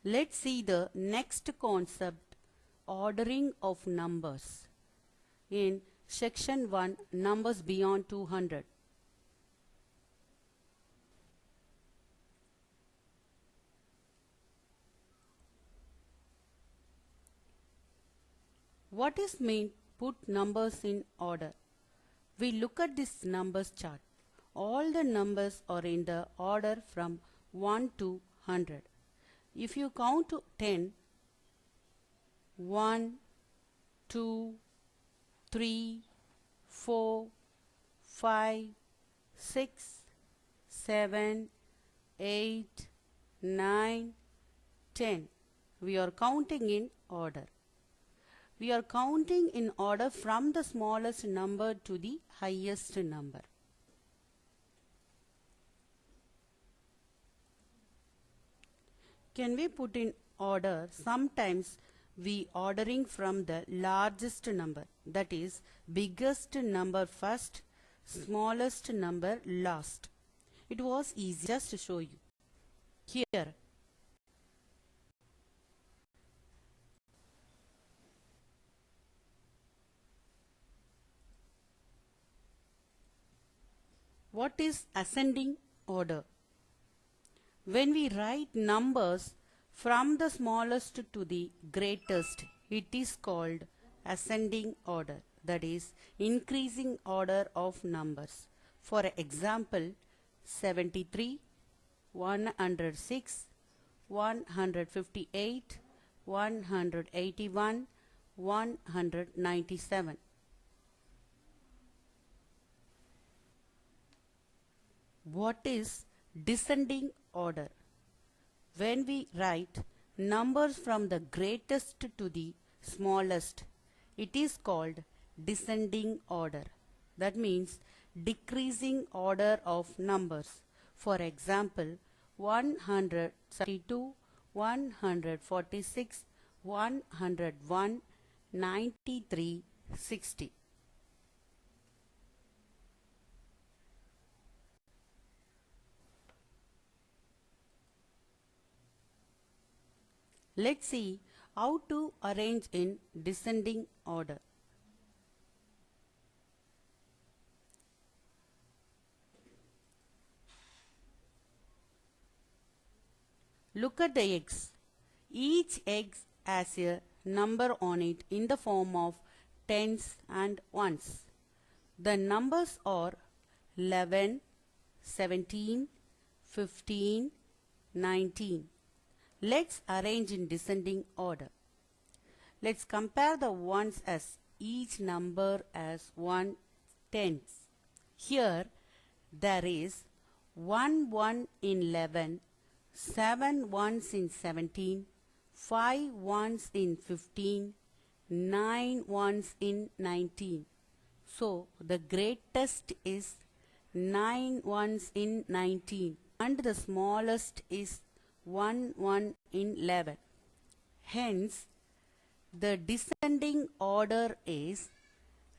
Let's see the next concept, ordering of numbers. In section 1, numbers beyond 200. What is meant put numbers in order? We look at this numbers chart. All the numbers are in the order from 1 to 100. If you count to 10, 1, 2, 3, 4, 5, 6, 7, 8, 9, 10. We are counting in order. We are counting in order from the smallest number to the highest number. Can we put in order? Sometimes we ordering from the largest number, that is biggest number first, smallest number last. It was easy, just to show you. Here, what is ascending order? When we write numbers from the smallest to the greatest, it is called ascending order, that is increasing order of numbers. For example, 73, 106, 158, 181, 197. What is descending order? When we write numbers from the greatest to the smallest, it is called descending order. That means decreasing order of numbers. For example, 132, 146, 101, 93, 60. Let's see how to arrange in descending order. Look at the eggs. Each egg has a number on it in the form of tens and ones. The numbers are 11, 17, 15, 19. Let's arrange in descending order. Let's compare the ones as each number as 1 tenth. Here there is 1 1 in 11, 7 ones in 17, 5 ones in 15, 9 ones in 19. So the greatest is 9 ones in 19 and the smallest is 1 1 in 11. Hence, the descending order is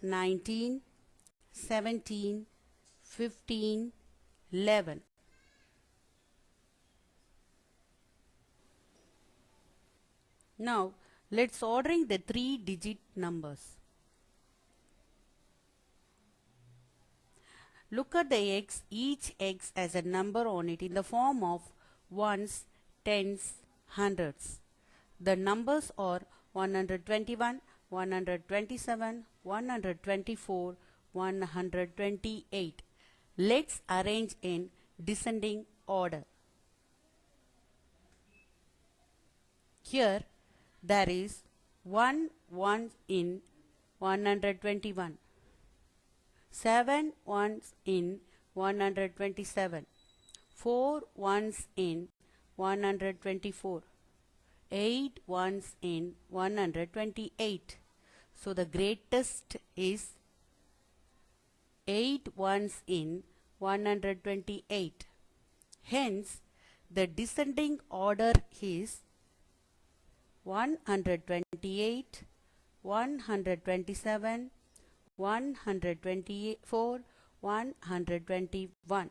19, 17, 15, 11. Now, let's ordering the 3-digit numbers. Look at the eggs. Each egg has a number on it in the form of ones, tens, hundreds. The numbers are 121, 127, 124, 128. Let's arrange in descending order. Here there is 1 1 in 121, 7 ones in 127, 4 ones in 124, 8 ones in 128. So the greatest is 8 ones in 128. Hence, the descending order is 128, 127, 124, 121.